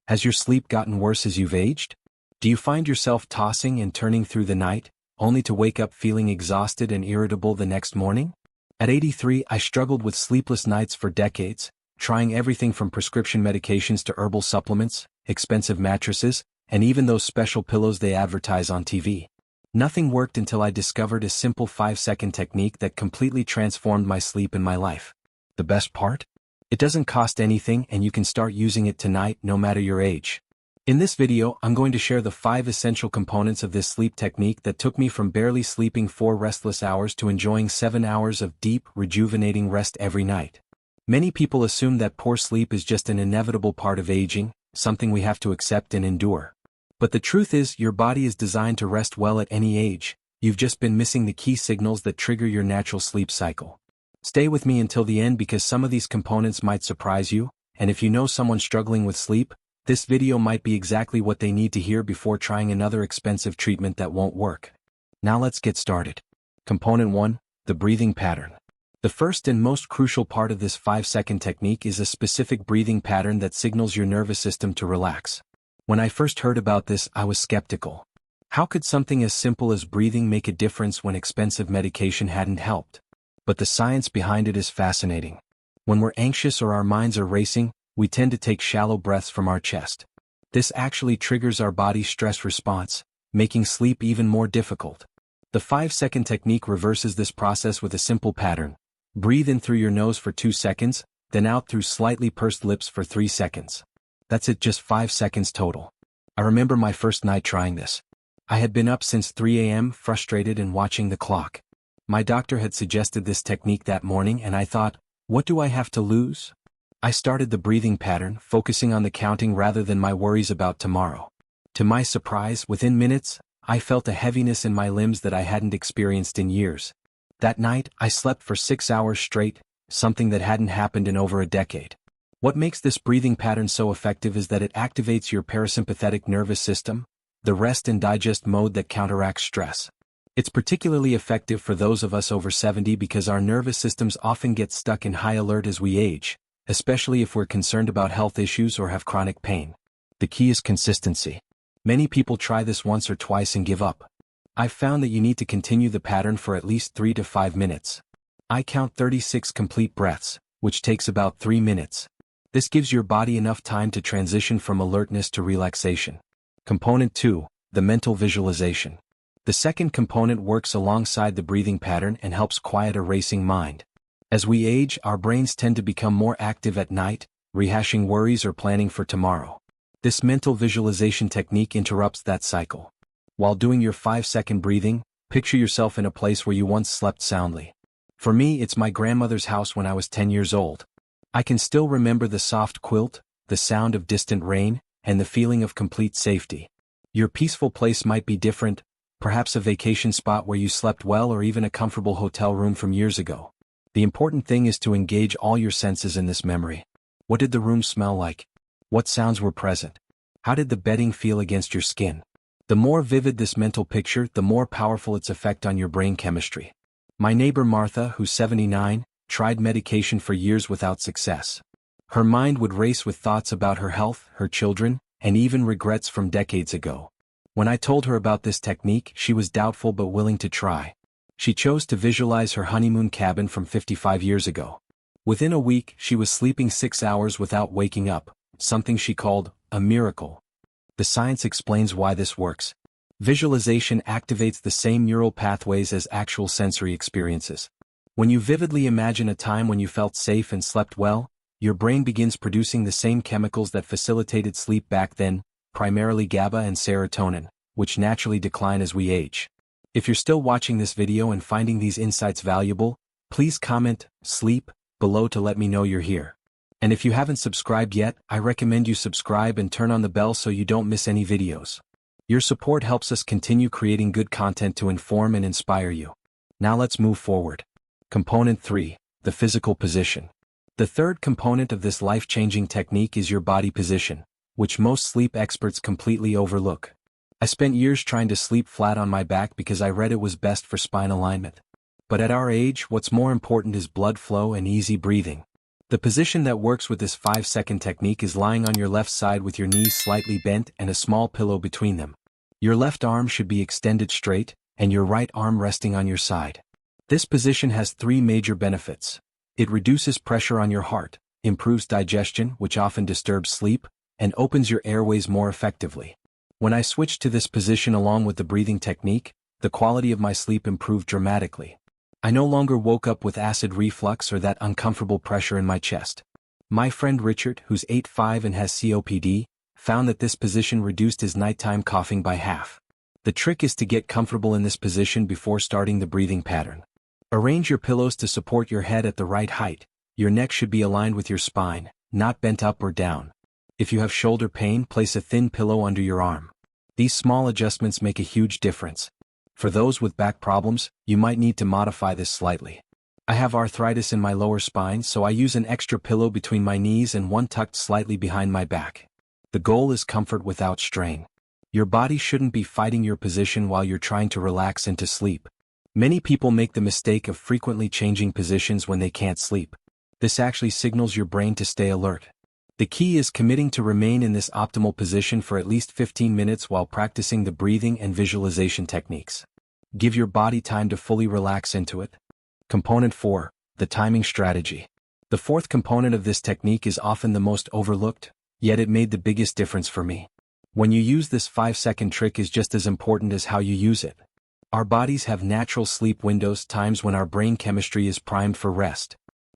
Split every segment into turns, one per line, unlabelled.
Has your sleep gotten worse as you've aged? Do you find yourself tossing and turning through the night, only to wake up feeling exhausted and irritable the next morning? At 83, I struggled with sleepless nights for decades, trying everything from prescription medications to herbal supplements, expensive mattresses, and even those special pillows they advertise on TV. Nothing worked until I discovered a simple 5-second technique that completely transformed my sleep and my life. The best part? It doesn't cost anything and you can start using it tonight no matter your age. In this video, I'm going to share the 5 essential components of this sleep technique that took me from barely sleeping 4 restless hours to enjoying 7 hours of deep, rejuvenating rest every night. Many people assume that poor sleep is just an inevitable part of aging, something we have to accept and endure. But the truth is, your body is designed to rest well at any age. You've just been missing the key signals that trigger your natural sleep cycle. Stay with me until the end because some of these components might surprise you, and if you know someone struggling with sleep, this video might be exactly what they need to hear before trying another expensive treatment that won't work. Now let's get started. Component 1, the breathing pattern. The first and most crucial part of this 5-second technique is a specific breathing pattern that signals your nervous system to relax. When I first heard about this, I was skeptical. How could something as simple as breathing make a difference when expensive medication hadn't helped? But the science behind it is fascinating. When we're anxious or our minds are racing, we tend to take shallow breaths from our chest. This actually triggers our body's stress response, making sleep even more difficult. The 5-second technique reverses this process with a simple pattern. Breathe in through your nose for 2 seconds, then out through slightly pursed lips for 3 seconds. That's it, just 5 seconds total. I remember my first night trying this. I had been up since 3 a.m., frustrated and watching the clock. My doctor had suggested this technique that morning and I thought, what do I have to lose? I started the breathing pattern, focusing on the counting rather than my worries about tomorrow. To my surprise, within minutes, I felt a heaviness in my limbs that I hadn't experienced in years. That night, I slept for 6 hours straight, something that hadn't happened in over a decade. What makes this breathing pattern so effective is that it activates your parasympathetic nervous system, the rest and digest mode that counteracts stress. It's particularly effective for those of us over 70 because our nervous systems often get stuck in high alert as we age, especially if we're concerned about health issues or have chronic pain. The key is consistency. Many people try this once or twice and give up. I've found that you need to continue the pattern for at least 3 to 5 minutes. I count 36 complete breaths, which takes about 3 minutes. This gives your body enough time to transition from alertness to relaxation. Component 2, the mental visualization. The second component works alongside the breathing pattern and helps quiet a racing mind. As we age, our brains tend to become more active at night, rehashing worries or planning for tomorrow. This mental visualization technique interrupts that cycle. While doing your 5-second breathing, picture yourself in a place where you once slept soundly. For me, it's my grandmother's house when I was 10 years old. I can still remember the soft quilt, the sound of distant rain, and the feeling of complete safety. Your peaceful place might be different, perhaps a vacation spot where you slept well or even a comfortable hotel room from years ago. The important thing is to engage all your senses in this memory. What did the room smell like? What sounds were present? How did the bedding feel against your skin? The more vivid this mental picture, the more powerful its effect on your brain chemistry. My neighbor Martha, who's 79, tried medication for years without success. Her mind would race with thoughts about her health, her children, and even regrets from decades ago. When I told her about this technique, she was doubtful but willing to try. She chose to visualize her honeymoon cabin from 55 years ago. Within a week, she was sleeping 6 hours without waking up, something she called a miracle. The science explains why this works. Visualization activates the same neural pathways as actual sensory experiences. When you vividly imagine a time when you felt safe and slept well, your brain begins producing the same chemicals that facilitated sleep back then, primarily GABA and serotonin, which naturally decline as we age. If you're still watching this video and finding these insights valuable, please comment "sleep" below to let me know you're here. And if you haven't subscribed yet, I recommend you subscribe and turn on the bell so you don't miss any videos. Your support helps us continue creating good content to inform and inspire you. Now let's move forward. Component 3, the physical position. The third component of this life-changing technique is your body position, which most sleep experts completely overlook. I spent years trying to sleep flat on my back because I read it was best for spine alignment. But at our age, what's more important is blood flow and easy breathing. The position that works with this 5-second technique is lying on your left side with your knees slightly bent and a small pillow between them. Your left arm should be extended straight, and your right arm resting on your side. This position has 3 major benefits. It reduces pressure on your heart, improves digestion, which often disturbs sleep, and opens your airways more effectively. When I switched to this position along with the breathing technique, the quality of my sleep improved dramatically. I no longer woke up with acid reflux or that uncomfortable pressure in my chest. My friend Richard, who's 8'5" and has COPD, found that this position reduced his nighttime coughing by half. The trick is to get comfortable in this position before starting the breathing pattern. Arrange your pillows to support your head at the right height. Your neck should be aligned with your spine, not bent up or down. If you have shoulder pain, place a thin pillow under your arm. These small adjustments make a huge difference. For those with back problems, you might need to modify this slightly. I have arthritis in my lower spine, so I use an extra pillow between my knees and one tucked slightly behind my back. The goal is comfort without strain. Your body shouldn't be fighting your position while you're trying to relax into sleep. Many people make the mistake of frequently changing positions when they can't sleep. This actually signals your brain to stay alert. The key is committing to remain in this optimal position for at least 15 minutes while practicing the breathing and visualization techniques. Give your body time to fully relax into it. Component 4, the timing strategy. The fourth component of this technique is often the most overlooked, yet it made the biggest difference for me. When you use this 5-second trick is just as important as how you use it. Our bodies have natural sleep windows, times when our brain chemistry is primed for rest.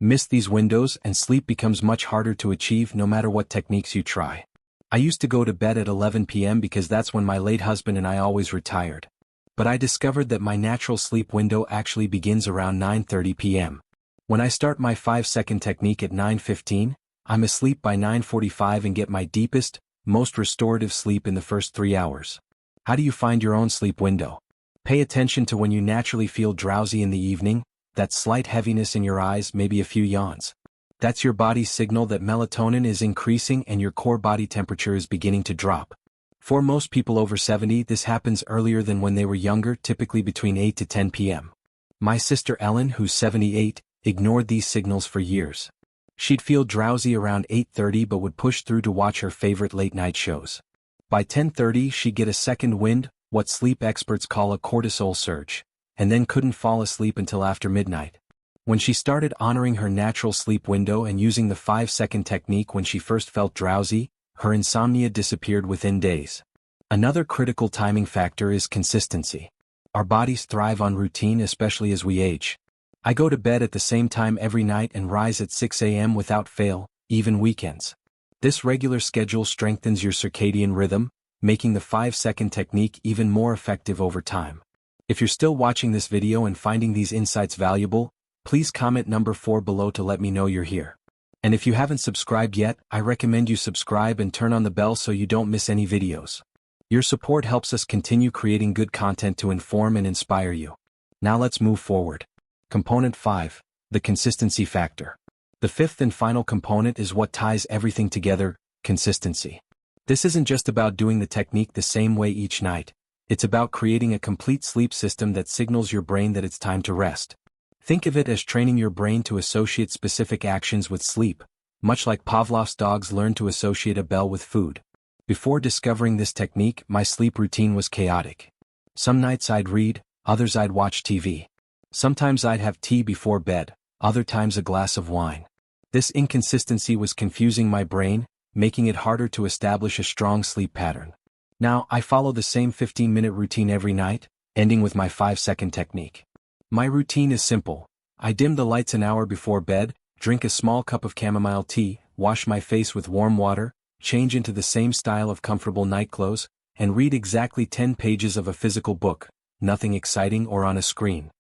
Miss these windows and sleep becomes much harder to achieve no matter what techniques you try. I used to go to bed at 11 p.m. because that's when my late husband and I always retired. But I discovered that my natural sleep window actually begins around 9:30 p.m. When I start my 5-second technique at 9:15, I'm asleep by 9:45 and get my deepest, most restorative sleep in the first 3 hours. How do you find your own sleep window? Pay attention to when you naturally feel drowsy in the evening, that slight heaviness in your eyes, maybe a few yawns. That's your body's signal that melatonin is increasing and your core body temperature is beginning to drop. For most people over 70, this happens earlier than when they were younger, typically between 8 to 10 p.m. My sister Ellen, who's 78, ignored these signals for years. She'd feel drowsy around 8:30 but would push through to watch her favorite late-night shows. By 10:30 she'd get a second wind, what sleep experts call a cortisol surge, and then couldn't fall asleep until after midnight. When she started honoring her natural sleep window and using the 5-second technique when she first felt drowsy, her insomnia disappeared within days. Another critical timing factor is consistency. Our bodies thrive on routine, especially as we age. I go to bed at the same time every night and rise at 6 a.m. without fail, even weekends. This regular schedule strengthens your circadian rhythm, making the 5-second technique even more effective over time. If you're still watching this video and finding these insights valuable, please comment number 4 below to let me know you're here. And if you haven't subscribed yet, I recommend you subscribe and turn on the bell so you don't miss any videos. Your support helps us continue creating good content to inform and inspire you. Now let's move forward. Component 5, the consistency factor. The fifth and final component is what ties everything together, consistency. This isn't just about doing the technique the same way each night. It's about creating a complete sleep system that signals your brain that it's time to rest. Think of it as training your brain to associate specific actions with sleep, much like Pavlov's dogs learn to associate a bell with food. Before discovering this technique, my sleep routine was chaotic. Some nights I'd read, others I'd watch TV. Sometimes I'd have tea before bed, other times a glass of wine. This inconsistency was confusing my brain, making it harder to establish a strong sleep pattern. Now, I follow the same 15-minute routine every night, ending with my 5-second technique. My routine is simple. I dim the lights an hour before bed, drink a small cup of chamomile tea, wash my face with warm water, change into the same style of comfortable night clothes, and read exactly 10 pages of a physical book, nothing exciting or on a screen.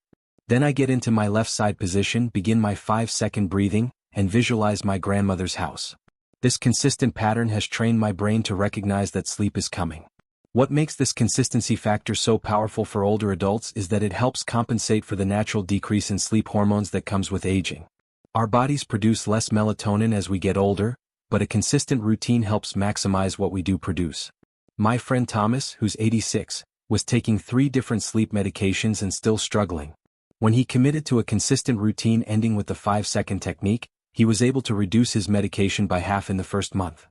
Then I get into my left side position, begin my 5-second breathing, and visualize my grandmother's house. This consistent pattern has trained my brain to recognize that sleep is coming. What makes this consistency factor so powerful for older adults is that it helps compensate for the natural decrease in sleep hormones that comes with aging. Our bodies produce less melatonin as we get older, but a consistent routine helps maximize what we do produce. My friend Thomas, who's 86, was taking 3 different sleep medications and still struggling. When he committed to a consistent routine ending with the 5-second technique, He was able to reduce his medication by half in the first month.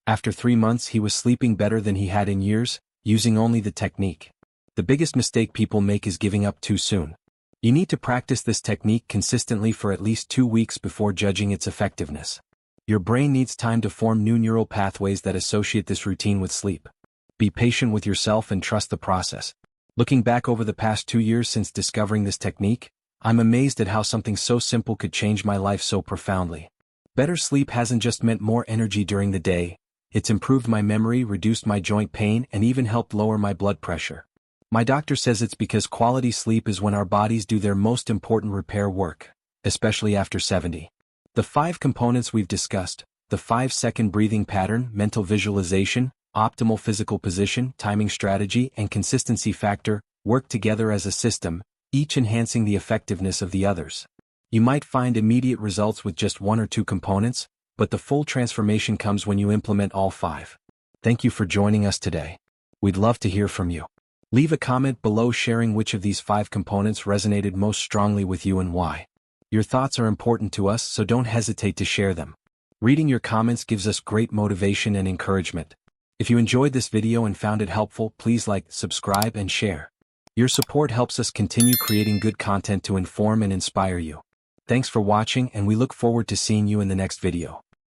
After 3 months he was sleeping better than he had in years, using only the technique. The biggest mistake people make is giving up too soon. You need to practice this technique consistently for at least 2 weeks before judging its effectiveness. Your brain needs time to form new neural pathways that associate this routine with sleep. Be patient with yourself and trust the process. Looking back over the past 2 years since discovering this technique, I'm amazed at how something so simple could change my life so profoundly. Better sleep hasn't just meant more energy during the day, it's improved my memory, reduced my joint pain, and even helped lower my blood pressure. My doctor says it's because quality sleep is when our bodies do their most important repair work, especially after 70. The 5 components we've discussed, the 5-second breathing pattern, mental visualization, optimal physical position, timing strategy, and consistency factor, work together as a system, each enhancing the effectiveness of the others. You might find immediate results with just 1 or 2 components, but the full transformation comes when you implement all 5. Thank you for joining us today. We'd love to hear from you. Leave a comment below sharing which of these 5 components resonated most strongly with you and why. Your thoughts are important to us, so don't hesitate to share them. Reading your comments gives us great motivation and encouragement. If you enjoyed this video and found it helpful, please like, subscribe, and share. Your support helps us continue creating good content to inform and inspire you. Thanks for watching, and we look forward to seeing you in the next video.